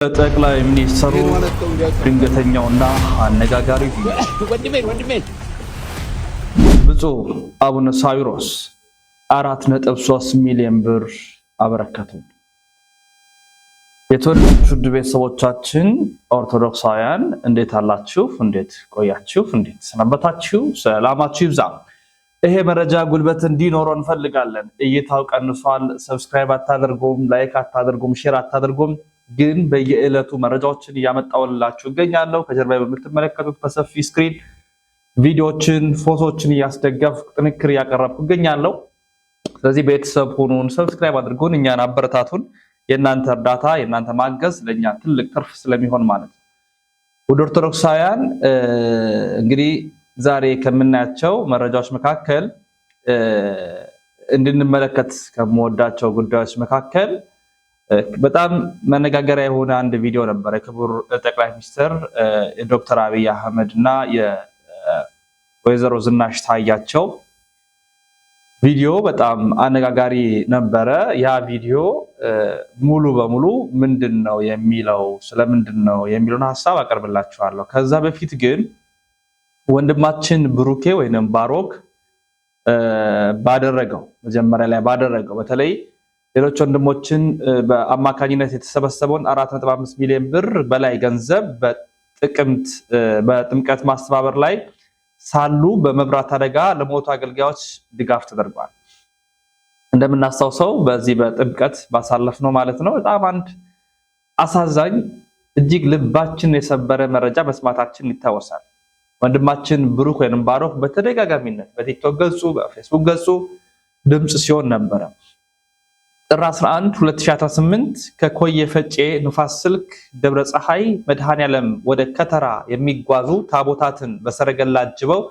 ጠቅላይ ሚኒስትሩ ድንገተኛውና አነጋጋሪ ብፁዕ አቡነ ሳዊሮስ 4.3 ሚሊዮን ብር አበረከቱ። የተወደዳችሁ ቤተሰቦቻችን ኦርቶዶክሳውያን እንዴት አላችሁ? እንዴት ቆያችሁ? እንዴት ሰነበታችሁ? ሰላማችሁ ይብዛ። ይሄ መረጃ ጉልበት እንዲኖረው እንፈልጋለን። እይታው ቀንሷል። ሰብስክራይብ አታደርጉም፣ ላይክ አታደርጉም፣ ሼር አታደርጉም። ግን በየዕለቱ መረጃዎችን እያመጣሁላችሁ እገኛለሁ። ከጀርባ በምትመለከቱት በሰፊ ስክሪን ቪዲዮዎችን፣ ፎቶዎችን እያስደገፍኩ ጥንክር እያቀረብኩ እገኛለሁ። ስለዚህ ቤተሰብ ሁኑን፣ ሰብስክራይብ አድርጉን፣ እኛን አበረታቱን። የእናንተ እርዳታ የእናንተ ማገዝ ለኛ ትልቅ ትርፍ ስለሚሆን ማለት ነው። ወደ ኦርቶዶክሳውያን እንግዲህ ዛሬ ከምናያቸው መረጃዎች መካከል እንድንመለከት ከምወዳቸው ጉዳዮች መካከል በጣም መነጋገሪያ የሆነ አንድ ቪዲዮ ነበር። የክቡር ጠቅላይ ሚኒስትር ዶክተር አብይ አህመድ እና የወይዘሮ ዝናሽ ታያቸው ቪዲዮ በጣም አነጋጋሪ ነበረ። ያ ቪዲዮ ሙሉ በሙሉ ምንድነው የሚለው ስለምንድነው የሚለውን ሐሳብ አቀርብላችኋለሁ። ከዛ በፊት ግን ወንድማችን ብሩኬ ወይንም ባሮክ መጀመሪያ ላይ ባደረገው በተለይ ሌሎች ወንድሞችን በአማካኝነት የተሰበሰበውን 4.5 ሚሊዮን ብር በላይ ገንዘብ በጥምቀት ማስተባበር ላይ ሳሉ በመብራት አደጋ ለሞቱ አገልጋዮች ድጋፍ ተደርጓል። እንደምናስታውሰው በዚህ በጥምቀት ባሳለፍነው ማለት ነው በጣም አንድ አሳዛኝ እጅግ ልባችን የሰበረ መረጃ መስማታችን ይታወሳል። ወንድማችን ብሩክ ወይንም ባሮክ በተደጋጋሚነት በቲክቶክ ገጹ በፌስቡክ ገጹ ድምጽ ሲሆን ነበረ። ጥር 11 2018 ከኮየ ፈጬ ንፋስ ስልክ ደብረ ፀሐይ መድኃኔዓለም ወደ ከተራ የሚጓዙ ታቦታትን በሰረገላ አጅበው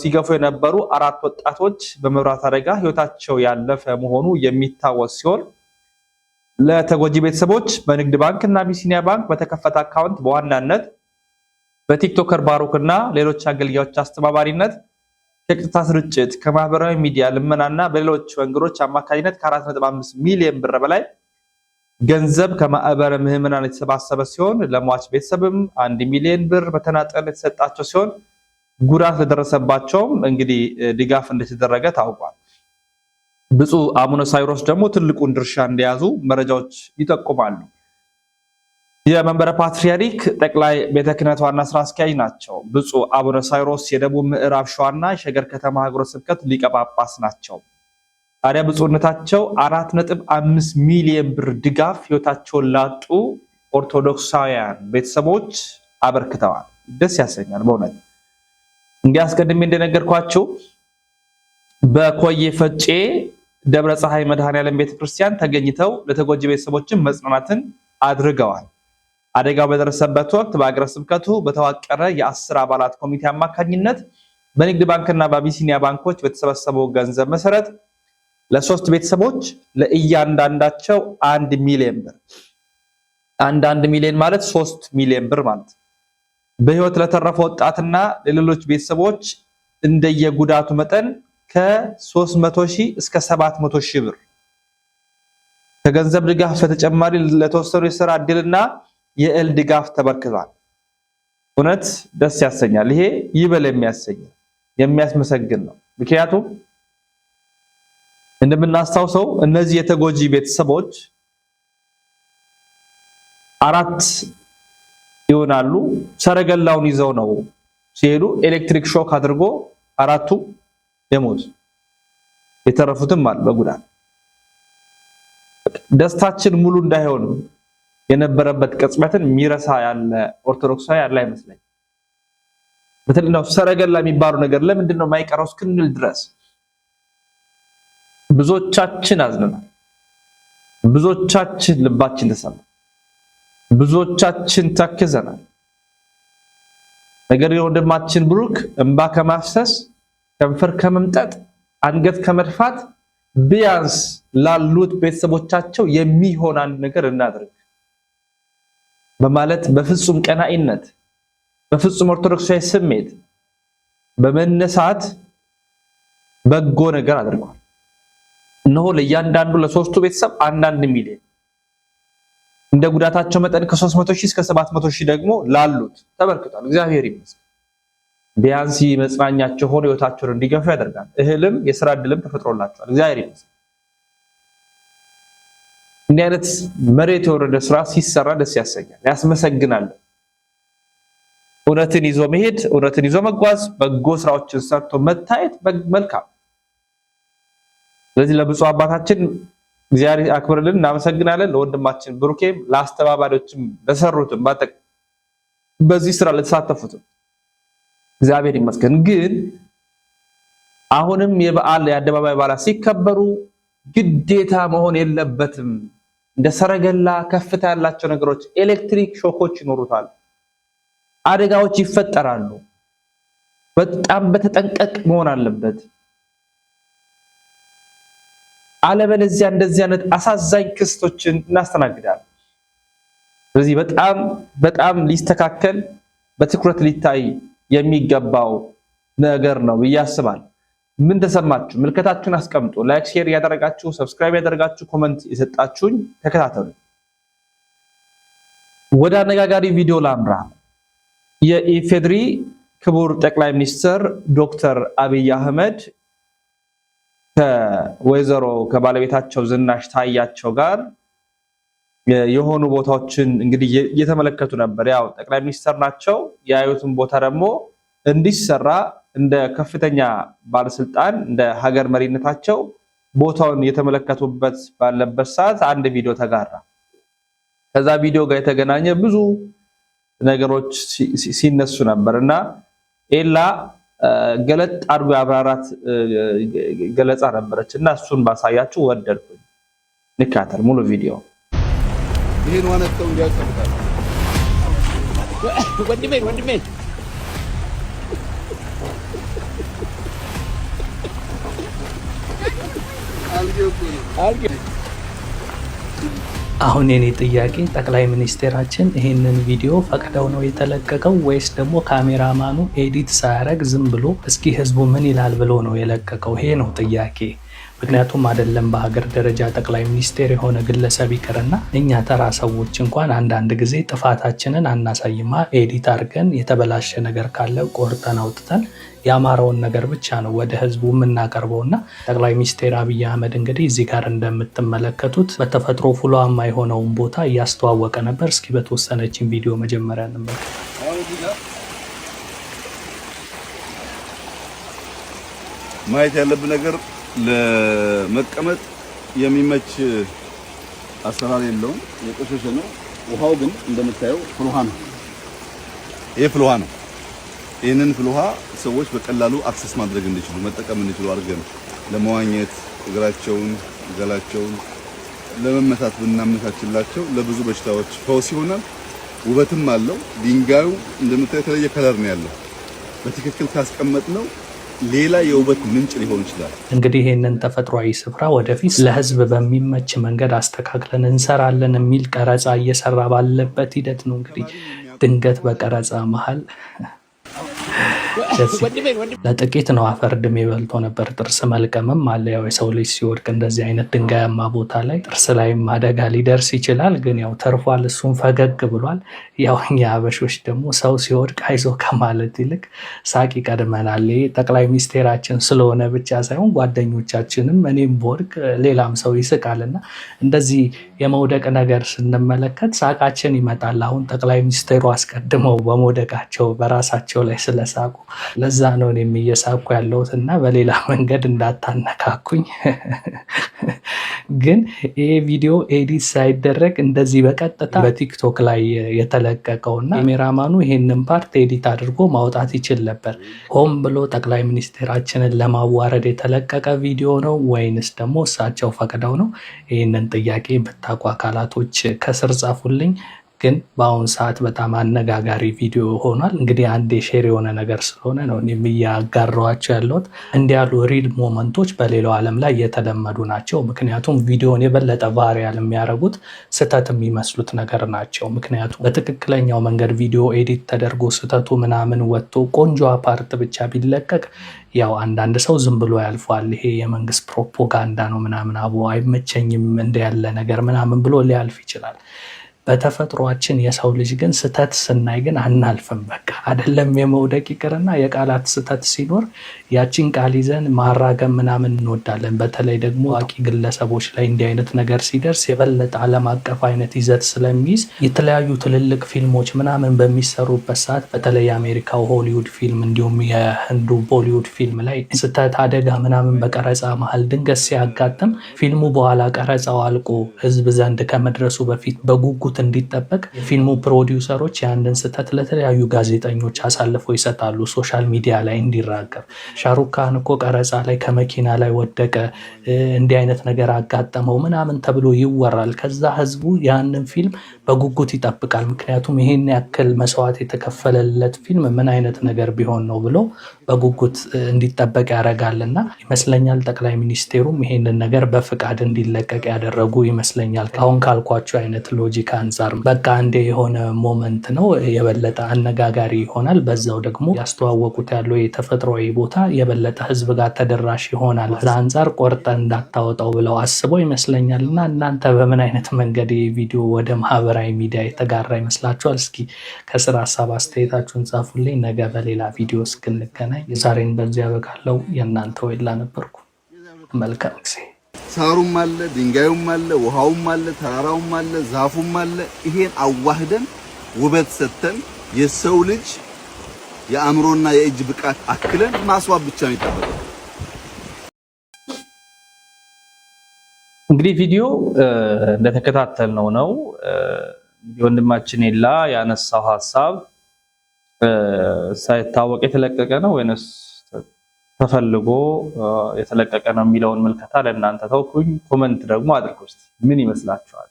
ሲገፉ የነበሩ 4 ወጣቶች በመብራት አደጋ ህይወታቸው ያለፈ መሆኑ የሚታወስ ሲሆን ለተጎጂ ቤተሰቦች በንግድ ባንክ እና አቢሲኒያ ባንክ በተከፈተ አካውንት በዋናነት በቲክቶከር ባሮክና ሌሎች አገልጋዮች አስተባባሪነት ከቀጥታ ስርጭት ከማህበራዊ ሚዲያ ልመናና በሌሎች መንገዶች አማካኝነት ከ4.5 ሚሊዮን ብር በላይ ገንዘብ ከማህበረ ምዕመናን የተሰባሰበ ሲሆን ለሟች ቤተሰብም 1 ሚሊዮን ብር በተናጠል የተሰጣቸው ሲሆን ጉዳት ለደረሰባቸውም እንግዲህ ድጋፍ እንደተደረገ ታውቋል። ብፁዕ አቡነ ሳዊሮስ ደግሞ ትልቁን ድርሻ እንደያዙ መረጃዎች ይጠቁማሉ። የመንበረ ፓትርያርክ ጠቅላይ ቤተ ክህነት ዋና ስራ አስኪያጅ ናቸው። ብፁዕ አቡነ ሳዊሮስ የደቡብ ምዕራብ ሸዋና የሸገር ከተማ ሀገረ ስብከት ሊቀ ጳጳስ ናቸው። ታዲያ ብፁዕነታቸው 4.5 ሚሊዮን ብር ድጋፍ ህይወታቸውን ላጡ ኦርቶዶክሳውያን ቤተሰቦች አበርክተዋል። ደስ ያሰኛል በእውነት። እንግዲህ አስቀድሜ እንደነገርኳችሁ በኮየ ፈጬ ደብረ ፀሐይ መድኃኔዓለም ቤተክርስቲያን ተገኝተው ለተጎጂ ቤተሰቦችን መጽናናትን አድርገዋል። አደጋው በደረሰበት ወቅት በአገረ ስብከቱ በተዋቀረ የ10 አባላት ኮሚቴ አማካኝነት በንግድ ባንክና በአቢሲኒያ ባንኮች በተሰበሰበው ገንዘብ መሰረት ለ3 ቤተሰቦች ለእያንዳንዳቸው 1 ሚሊዮን ብር 1 ሚሊዮን ማለት 3 ሚሊዮን ብር ማለት በህይወት ለተረፈ ወጣትና ለሌሎች ቤተሰቦች እንደየጉዳቱ መጠን ከ300,000 እስከ 700,000 ብር ከገንዘብ ድጋፍ በተጨማሪ ለተወሰኑ የሥራ ዕድልና የእህል ድጋፍ ተበርክቷል። እውነት ደስ ያሰኛል። ይሄ ይበል የሚያስመሰግን ነው። ምክንያቱም እንደምናስታውሰው እነዚህ የተጎጂ ቤተሰቦች 4 ይሆናሉ። ሰረገላውን ይዘው ነው ሲሄዱ ኤሌክትሪክ ሾክ አድርጎ 4ቱ የሞቱ የተረፉትም አሉ በጉዳት። ደስታችን ሙሉ እንዳይሆን የነበረበት ቅጽበትን ሚረሳ ያለ ኦርቶዶክሳዊ ያለ አይመስለኝ። በተለይ ነው ሰረገላ የሚባሉ ነገር ለምንድን ነው የማይቀረው እስክንል ድረስ ብዙዎቻችን አዝነናል። ብዙዎቻችን ልባችን ተሰማ። ብዙዎቻችን ተክዘናል። ነገር ግን ወንድማችን ብሩክ እንባ ከማፍሰስ ከንፈር ከመምጠጥ አንገት ከመድፋት ቢያንስ ላሉት ቤተሰቦቻቸው የሚሆን አንድ ነገር እናድርግ በማለት በፍጹም ቀናኢነት በፍጹም ኦርቶዶክሳዊ ስሜት በመነሳት በጎ ነገር አድርጓል። እነሆ ለእያንዳንዱ ለሶስቱ ቤተሰብ 1 ሚሊዮን እንደ ጉዳታቸው መጠን ከ300,000 እስከ 700,000 ደግሞ ላሉት ተበርክቷል። እግዚአብሔር ይመስገን። ቢያንስ መጽናኛቸው ሆኖ ህይወታቸውን እንዲገፉ ያደርጋል። እህልም የሥራ ዕድልም ተፈጥሮላቸዋል። እግዚአብሔር ይመስገን። እንዲህ አይነት መሬት የወረደ ስራ ሲሰራ ደስ ያሰኛል፣ ያስመሰግናል። እውነትን ይዞ መሄድ፣ እውነትን ይዞ መጓዝ፣ በጎ ስራዎችን ሰርቶ መታየት መልካም። ስለዚህ ለብፁዕ አባታችን እግዚአብሔር አክብርልን፣ እናመሰግናለን። ለወንድማችን ብሩኬም ለአስተባባሪዎችም ለሰሩትም በዚህ ስራ ለተሳተፉትም እግዚአብሔር ይመስገን። ግን አሁንም የአደባባይ በዓላት ሲከበሩ ግዴታ መሆን የለበትም። እንደ ሰረገላ ከፍታ ያላቸው ነገሮች ኤሌክትሪክ ሾኮች ይኖሩታል፣ አደጋዎች ይፈጠራሉ። በጣም በተጠንቀቅ መሆን አለበት። አለበለዚያ እንደዚህ አይነት አሳዛኝ ክስቶችን እናስተናግዳለን። ስለዚህ በጣም ሊስተካከል በትኩረት ሊታይ የሚገባው ነገር ነው ብዬ አስባለሁ። ምን ተሰማችሁ? ምልከታችሁን አስቀምጡ። ላይክ፣ ሼር ያደረጋችሁ፣ ሰብስክራይብ ያደረጋችሁ፣ ኮሜንት የሰጣችሁኝ ተከታተሉ። ወደ አነጋጋሪ ቪዲዮ ላምራ። የኢፌድሪ ክቡር ጠቅላይ ሚኒስትር ዶክተር አብይ አህመድ ከባለቤታቸው ዝናሽ ታያቸው ጋር የሆኑ ቦታዎችን እንግዲህ እየተመለከቱ ነበር። ያው ጠቅላይ ሚኒስትር ናቸው። ያዩትን ቦታ ደግሞ እንዲሰራ እንደ ከፍተኛ ባለስልጣን እንደ ሀገር መሪነታቸው ቦታውን የተመለከቱበት ባለበት ሰዓት አንድ ቪዲዮ ተጋራ። ከዛ ቪዲዮ ጋር የተገናኘ ብዙ ነገሮች ሲነሱ ነበርና ኤላ ገለጥ አድርጎ ያብራራት ገለጻ ነበረችና እሱን ባሳያችሁ ወደድኩኝ። ንካተል ሙሉ ቪዲዮ ይሄን ዋነተው እንዲያቀርባል ወንድሜ አሁን የኔ ጥያቄ ጠቅላይ ሚኒስቴራችን ይሄንን ቪዲዮ ፈቅደው ነው የተለቀቀው ወይስ ደግሞ ካሜራማኑ ኤዲት ሳያረግ ዝም ብሎ እስኪ ህዝቡ ምን ይላል ብሎ ነው የለቀቀው? ይሄ ነው ጥያቄ። ምክንያቱም አይደለም በሀገር ደረጃ ጠቅላይ ሚኒስቴር የሆነ ግለሰብ ይቅርና እኛ ተራ ሰዎች እንኳን አንዳንድ ጊዜ ጥፋታችንን አናሳይማ። ኤዲት አድርገን የተበላሸ ነገር ካለ ቆርጠን አውጥተን ያማረውን ነገር ብቻ ነው ወደ ህዝቡ የምናቀርበውና ጠቅላይ ሚኒስቴር አብይ አህመድ እንግዲህ እዚህ ጋር እንደምትመለከቱት በተፈጥሮ ፍሏማ የሆነውን ቦታ እያስተዋወቀ ነበር። እስኪ በተወሰነችን ቪዲዮ መጀመሪያ እንመልከት። ማየት ያለብን ነገር ለመቀመጥ የሚመች አሰራር የለውም፣ የቆሸሸ ነው። ውሃው ግን እንደምታየው ፍልውሃ ነው። ይሄ ፍልውሃ ነው። ይህንን ፍልውሃ ሰዎች በቀላሉ አክሰስ ማድረግ እንዲችሉ መጠቀም እንዲችሉ አድርገን ለመዋኘት እግራቸውን ገላቸውን ለመመታት ብናመቻችላቸው ለብዙ በሽታዎች ፈውስ ይሆናል። ውበትም አለው። ድንጋዩ እንደምታየው የተለየ ከለር ነው ያለው። በትክክል ካስቀመጥ ነው ሌላ የውበት ምንጭ ሊሆን ይችላል። እንግዲህ ይህንን ተፈጥሯዊ ስፍራ ወደፊት ለህዝብ በሚመች መንገድ አስተካክለን እንሰራለን የሚል ቀረጻ እየሰራ ባለበት ሂደት ነው። እንግዲህ ድንገት በቀረጻ መሀል ለጥቂት ነው አፈር ድሜ በልቶ ነበር። ጥርስ መልቀምም አለ። ያው የሰው ልጅ ሲወድቅ እንደዚህ አይነት ድንጋያማ ቦታ ላይ ጥርስ ላይም አደጋ ሊደርስ ይችላል። ግን ያው ተርፏል። እሱም ፈገግ ብሏል። ያው እኛ አበሾች ደግሞ ሰው ሲወድቅ አይዞ ከማለት ይልቅ ሳቅ ይቀድመናል። ጠቅላይ ሚኒስቴራችን ስለሆነ ብቻ ሳይሆን ጓደኞቻችንም እኔም በወድቅ ሌላም ሰው ይስቃልና እንደዚህ የመውደቅ ነገር ስንመለከት ሳቃችን ይመጣል። አሁን ጠቅላይ ሚኒስቴሩ አስቀድመው በመውደቃቸው በራሳቸው ላይ ስለሳቁ ለዛ ነው እኔም እየሳኩ ያለሁት እና በሌላ መንገድ እንዳታነካኩኝ። ግን ይሄ ቪዲዮ ኤዲት ሳይደረግ እንደዚህ በቀጥታ በቲክቶክ ላይ የተለቀቀውና ካሜራማኑ ይሄንን ፓርት ኤዲት አድርጎ ማውጣት ይችል ነበር። ሆን ብሎ ጠቅላይ ሚኒስቴራችንን ለማዋረድ የተለቀቀ ቪዲዮ ነው ወይንስ ደግሞ እሳቸው ፈቅደው ነው? ይህንን ጥያቄ ብታውቁ አካላቶች ከስር ጻፉልኝ። ግን በአሁን ሰዓት በጣም አነጋጋሪ ቪዲዮ ሆኗል። እንግዲህ አንድ ሼር የሆነ ነገር ስለሆነ ነው እኔም እያጋራኋቸው ያለሁት። እንዲህ ያሉ ሪል ሞመንቶች በሌላው ዓለም ላይ የተለመዱ ናቸው። ምክንያቱም ቪዲዮን የበለጠ ቫይራል የሚያደርጉት ስህተት የሚመስሉት ነገር ናቸው። ምክንያቱም በትክክለኛው መንገድ ቪዲዮ ኤዲት ተደርጎ ስህተቱ ምናምን ወጥቶ ቆንጆ ፓርት ብቻ ቢለቀቅ ያው አንዳንድ ሰው ዝም ብሎ ያልፏል። ይሄ የመንግስት ፕሮፓጋንዳ ነው ምናምን አቦ አይመቸኝም እንደ ያለ ነገር ምናምን ብሎ ሊያልፍ ይችላል። በተፈጥሯችን የሰው ልጅ ግን ስተት ስናይ ግን አናልፍም። በቃ አይደለም የመውደቅ ይቅርና የቃላት ስተት ሲኖር ያቺን ቃል ይዘን ማራገም ምናምን እንወዳለን። በተለይ ደግሞ አዋቂ ግለሰቦች ላይ እንዲህ አይነት ነገር ሲደርስ የበለጠ ዓለም አቀፍ አይነት ይዘት ስለሚይዝ የተለያዩ ትልልቅ ፊልሞች ምናምን በሚሰሩበት ሰዓት በተለይ የአሜሪካው ሆሊውድ ፊልም እንዲሁም የህንዱ ቦሊውድ ፊልም ላይ ስተት አደጋ ምናምን በቀረጻ መሀል ድንገት ሲያጋጥም ፊልሙ በኋላ ቀረጻው አልቆ ህዝብ ዘንድ ከመድረሱ በፊት በጉጉት እንዲጠበቅ የፊልሙ ፕሮዲውሰሮች ያንድን ስተት ለተለያዩ ጋዜጠኞች አሳልፈው ይሰጣሉ፣ ሶሻል ሚዲያ ላይ እንዲራገብ። ሻሩክ ካን እኮ ቀረጻ ላይ ከመኪና ላይ ወደቀ፣ እንዲህ አይነት ነገር አጋጠመው ምናምን ተብሎ ይወራል። ከዛ ህዝቡ ያንን ፊልም በጉጉት ይጠብቃል። ምክንያቱም ይሄን ያክል መስዋዕት የተከፈለለት ፊልም ምን አይነት ነገር ቢሆን ነው ብሎ በጉጉት እንዲጠበቅ ያደርጋልና ይመስለኛል ጠቅላይ ሚኒስቴሩም ይሄንን ነገር በፍቃድ እንዲለቀቅ ያደረጉ ይመስለኛል። አሁን ካልኳቸው አይነት ሎጂክ አንጻር በቃ አንዴ የሆነ ሞመንት ነው የበለጠ አነጋጋሪ ይሆናል። በዛው ደግሞ ያስተዋወቁት ያለው የተፈጥሯዊ ቦታ የበለጠ ህዝብ ጋር ተደራሽ ይሆናል። ከዛ አንጻር ቆርጠ እንዳታወጣው ብለው አስበው ይመስለኛል። እና እናንተ በምን አይነት መንገድ ቪዲዮ ወደ ማህበራዊ ሚዲያ የተጋራ ይመስላችኋል? እስኪ ከስራ ሀሳብ አስተያየታችሁን ጻፉልኝ። ነገ በሌላ ቪዲዮ እስክንገናኝ የዛሬን በዚያ ያበቃለሁ። የእናንተ ወይላ ነበርኩ። መልካም ጊዜ። ሳሩም አለ፣ ድንጋዩም አለ፣ ውሃውም አለ፣ ተራራውም አለ፣ ዛፉም አለ። ይሄን አዋህደን ውበት ሰጥተን የሰው ልጅ የአእምሮና የእጅ ብቃት አክለን ማስዋብ ብቻ ነው የሚጠበቀው። እንግዲህ ቪዲዮ እንደተከታተልነው ነው ወንድማችን ኤላ ያነሳው ሀሳብ ሳይታወቅ የተለቀቀ ነው ወይንስ ተፈልጎ የተለቀቀ ነው የሚለውን ምልከታ ለእናንተ ተውኩኝ። ኮመንት ደግሞ አድርጉ እስቲ ምን ይመስላችኋል?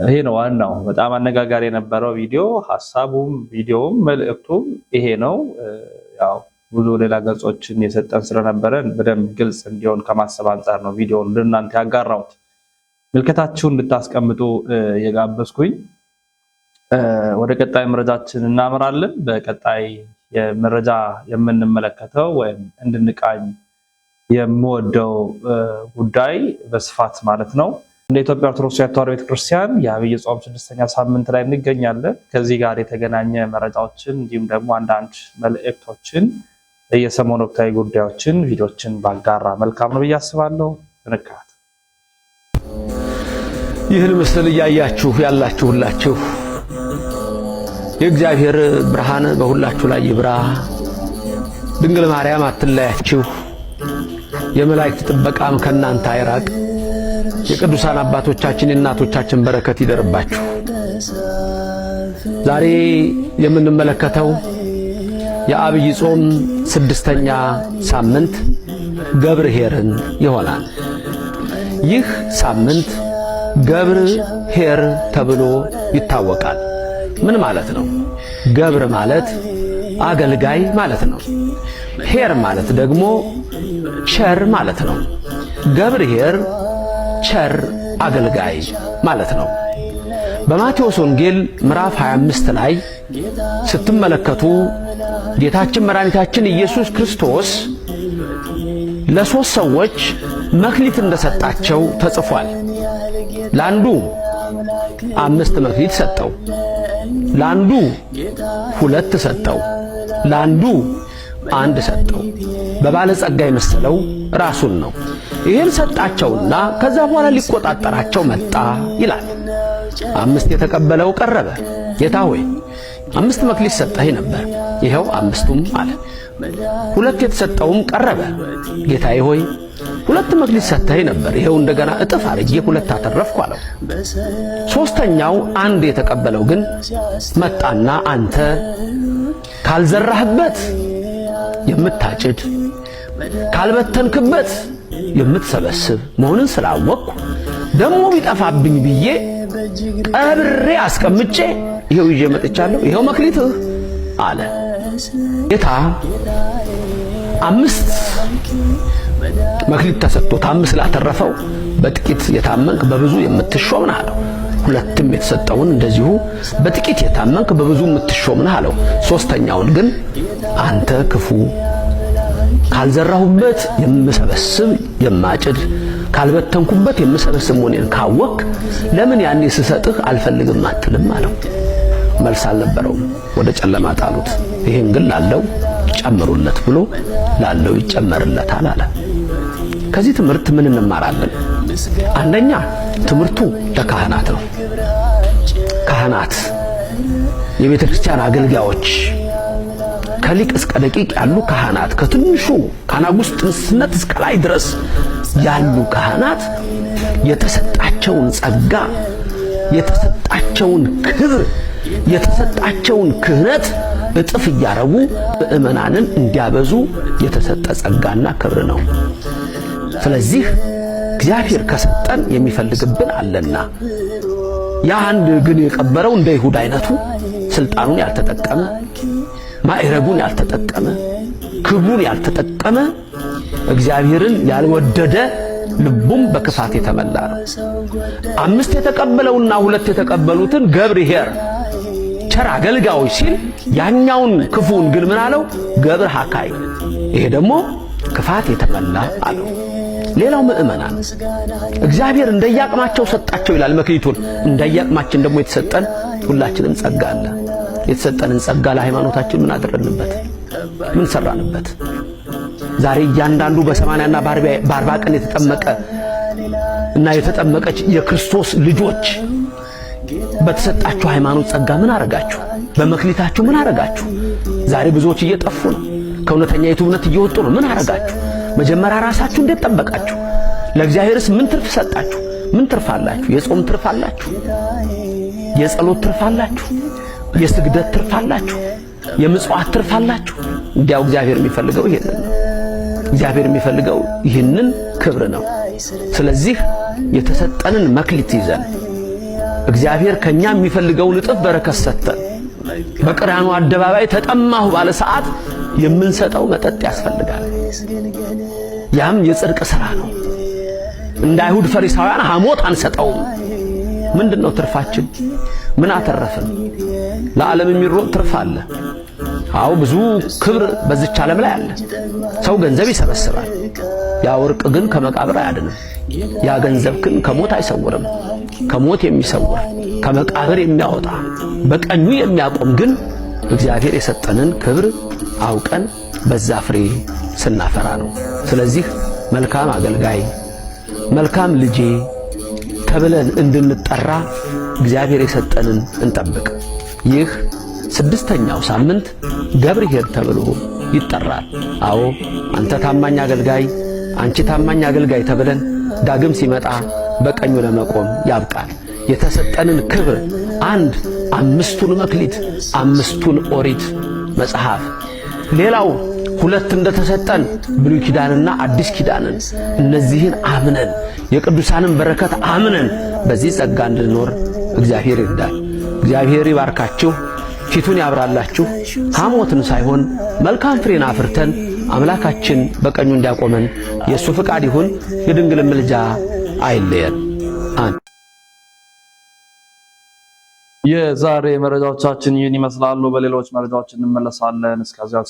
ይሄ ነው ዋናው በጣም አነጋጋሪ የነበረው ቪዲዮ። ሀሳቡም ቪዲዮውም መልእክቱም ይሄ ነው። ያው ብዙ ሌላ ገጾችን የሰጠን ስለነበረ በደንብ ግልጽ እንዲሆን ከማሰብ አንጻር ነው ቪዲዮውን ለእናንተ ያጋራሁት። ምልከታችሁን እንድታስቀምጡ የጋበዝኩኝ። ወደ ቀጣይ መረጃችን እናመራለን። በቀጣይ የመረጃ የምንመለከተው ወይም እንድንቃኝ የምወደው ጉዳይ በስፋት ማለት ነው እንደ ኢትዮጵያ ኦርቶዶክስ ተዋሕዶ ቤተክርስቲያን የዐቢይ ጾም 6ኛ ሳምንት ላይ እንገኛለን። ከዚህ ጋር የተገናኘ መረጃዎችን እንዲሁም ደግሞ አንዳንድ መልእክቶችን የሰሞኑ ወቅታዊ ጉዳዮችን ቪዲዮችን ባጋራ መልካም ነው ብዬ አስባለሁ። እንካት ይህን ምስል እያያችሁ ያላችሁ ሁላችሁ የእግዚአብሔር ብርሃን በሁላችሁ ላይ ይብራ። ድንግል ማርያም አትለያችሁ። የመላእክት ጥበቃም ከናንተ አይራቅ። የቅዱሳን አባቶቻችን የእናቶቻችን በረከት ይደርባችሁ። ዛሬ የምንመለከተው የዐቢይ ጾም 6ኛ ሳምንት ገብርኄርን ይሆናል። ይህ ሳምንት ገብርኄር ተብሎ ይታወቃል። ምን ማለት ነው? ገብር ማለት አገልጋይ ማለት ነው። ኄር ማለት ደግሞ ቸር ማለት ነው። ገብርኄር ቸር አገልጋይ ማለት ነው። በማቴዎስ ወንጌል ምዕራፍ 25 ላይ ስትመለከቱ ጌታችን መድኃኒታችን ኢየሱስ ክርስቶስ ለ3 ሰዎች መክሊት እንደሰጣቸው ተጽፏል። ለአንዱ 5 መክሊት ሰጠው፣ ለአንዱ 2 ሰጠው፣ ለአንዱ 1 ሰጠው። በባለጸጋ የመሰለው ራሱን ነው። ይህን ሰጣቸውና ከዛ በኋላ ሊቆጣጠራቸው መጣ ይላል። 5 የተቀበለው ቀረበ፣ ጌታ ሆይ 5 መክሊት ሰጠኸኝ ነበር፣ ይኸው 5ቱም አለ። 2 የተሰጠውም ቀረበ፣ ጌታዬ ሆይ 2 መክሊት ሰጠኸኝ ነበር፣ ይኸው እንደገና እጥፍ አድርጌ 2 አተረፍኩ አለው። 3ኛው 1 የተቀበለው ግን መጣና አንተ ካልዘራህበት የምታጭድ ካልበተንክበት የምትሰበስብ መሆንን ስላወቅኩ ደሞ ቢጠፋብኝ ብዬ ቀብሬ አስቀምጬ ይሄው ይዤ መጥቻለሁ፣ ይሄው መክሊትህ አለ። ጌታ 5 መክሊት ተሰጥቶት 5 ላተረፈው በጥቂት የታመንክ በብዙ የምትሾም ነህ አለው። 2ም የተሰጠውን እንደዚሁ በጥቂት የታመንክ በብዙ የምትሾም ነህ አለው። 3ኛውን ግን አንተ ክፉ ካልዘራሁበት የምሰበስብ የማጭድ ካልበተንኩበት የምሰበስብ መሆኔን ካወቅ ለምን ያኔ ስሰጥህ አልፈልግም አትልም አለው። መልስ አልነበረውም። ወደ ጨለማ ጣሉት። ይሄን ግን ላለው ጨምሩለት ብሎ ላለው ይጨመርለታል አለ። ከዚህ ትምህርት ምን እንማራለን? አንደኛ ትምህርቱ ለካህናት ነው። ካህናት የቤተ ክርስቲያን አገልጋዮች ከሊቅ እስከ ደቂቅ ያሉ ካህናት ከትንሹ ከአናጉስጥስነት እስከ ላይ ድረስ ያሉ ካህናት የተሰጣቸውን ጸጋ፣ የተሰጣቸውን ክብር፣ የተሰጣቸውን ክህነት እጥፍ እያረጉ ምእመናንን እንዲያበዙ የተሰጠ ጸጋና ክብር ነው። ስለዚህ እግዚአብሔር ከሰጠን የሚፈልግብን አለና ያ አንድ ግን የቀበረው እንደ ይሁዳ አይነቱ ስልጣኑን ያልተጠቀመ ማዕረጉን ያልተጠቀመ ክብሩን ያልተጠቀመ እግዚአብሔርን ያልወደደ ልቡም በክፋት የተመላ ነው። 5 የተቀበለውና 2 የተቀበሉትን ገብርኄር ቸር አገልጋዮች ሲል ያኛውን ክፉን ግን ምን አለው? ገብር ሐካይ፣ ይሄ ደግሞ ክፋት የተመላ አለው። ሌላው ምእመናን እግዚአብሔር እንደያቅማቸው ሰጣቸው ይላል መክሊቱን። እንደያቅማችን ደግሞ የተሰጠን ሁላችንም ጸጋ አለ። የተሰጠንን ጸጋ ለሃይማኖታችን ምን አደረግንበት? ምን ሰራንበት? ዛሬ እያንዳንዱ በ80ና በ40 ቀን የተጠመቀ እና የተጠመቀች የክርስቶስ ልጆች በተሰጣችሁ ሃይማኖት ጸጋ ምን አረጋችሁ? በመክሊታችሁ ምን አረጋችሁ? ዛሬ ብዙዎች እየጠፉ ነው። ከእውነተኛይቱ እምነት እየወጡ ነው። ምን አረጋችሁ? መጀመሪያ ራሳችሁ እንዴት ጠበቃችሁ? ለእግዚአብሔርስ ምን ትርፍ ሰጣችሁ? ምን ትርፍ አላችሁ? የጾም ትርፍ አላችሁ? የጸሎት ትርፍ አላችሁ? የስግደት ትርፍ አላችሁ? የምጽዋት ትርፍ አላችሁ? እንዲያው እግዚአብሔር የሚፈልገው ይሄንን ነው። እግዚአብሔር የሚፈልገው ይህንን ክብር ነው። ስለዚህ የተሰጠንን መክሊት ይዘን እግዚአብሔር ከኛ የሚፈልገውን እጥፍ በረከት ሰጠን። በቀራንዮ አደባባይ ተጠማሁ ባለ ሰዓት የምንሰጠው መጠጥ ያስፈልጋል። ያም የጽድቅ ሥራ ነው። እንደ አይሁድ ፈሪሳውያን ሐሞት አንሰጠውም። ምንድነው ትርፋችን? ምን አተረፍን? ለዓለም የሚሮጥ ትርፍ አለ። አዎ ብዙ ክብር በዚች ዓለም ላይ አለ። ሰው ገንዘብ ይሰበስባል። ያ ወርቅ ግን ከመቃብር አያድንም። ያ ገንዘብ ግን ከሞት አይሰውርም። ከሞት የሚሰውር ከመቃብር የሚያወጣ በቀኙ የሚያቆም ግን እግዚአብሔር የሰጠንን ክብር አውቀን በዛ ፍሬ ስናፈራ ነው። ስለዚህ መልካም አገልጋይ፣ መልካም ልጄ ተብለን እንድንጠራ እግዚአብሔር የሰጠንን እንጠብቅ። ይህ 6ኛው ሳምንት ገብርኄር ተብሎ ይጠራል። አዎ አንተ ታማኝ አገልጋይ፣ አንቺ ታማኝ አገልጋይ ተብለን ዳግም ሲመጣ በቀኙ ለመቆም ያብቃል። የተሰጠንን ክብር 5ቱን መክሊት 5ቱን ኦሪት መጽሐፍ ሌላው 2 እንደተሰጠን ብሉይ ኪዳንና አዲስ ኪዳንን እነዚህን አምነን የቅዱሳንን በረከት አምነን በዚህ ጸጋ እንድንኖር እግዚአብሔር ይርዳል። እግዚአብሔር ይባርካችሁ፣ ፊቱን ያብራላችሁ። ሐሞትን ሳይሆን መልካም ፍሬን አፍርተን አምላካችን በቀኙ እንዲያቆመን የእሱ ፍቃድ ይሁን። የድንግል ምልጃ አይለየን። የዛሬ መረጃዎቻችን ይህን ይመስላሉ። በሌሎች መረጃዎች እንመለሳለን። እስከዚያው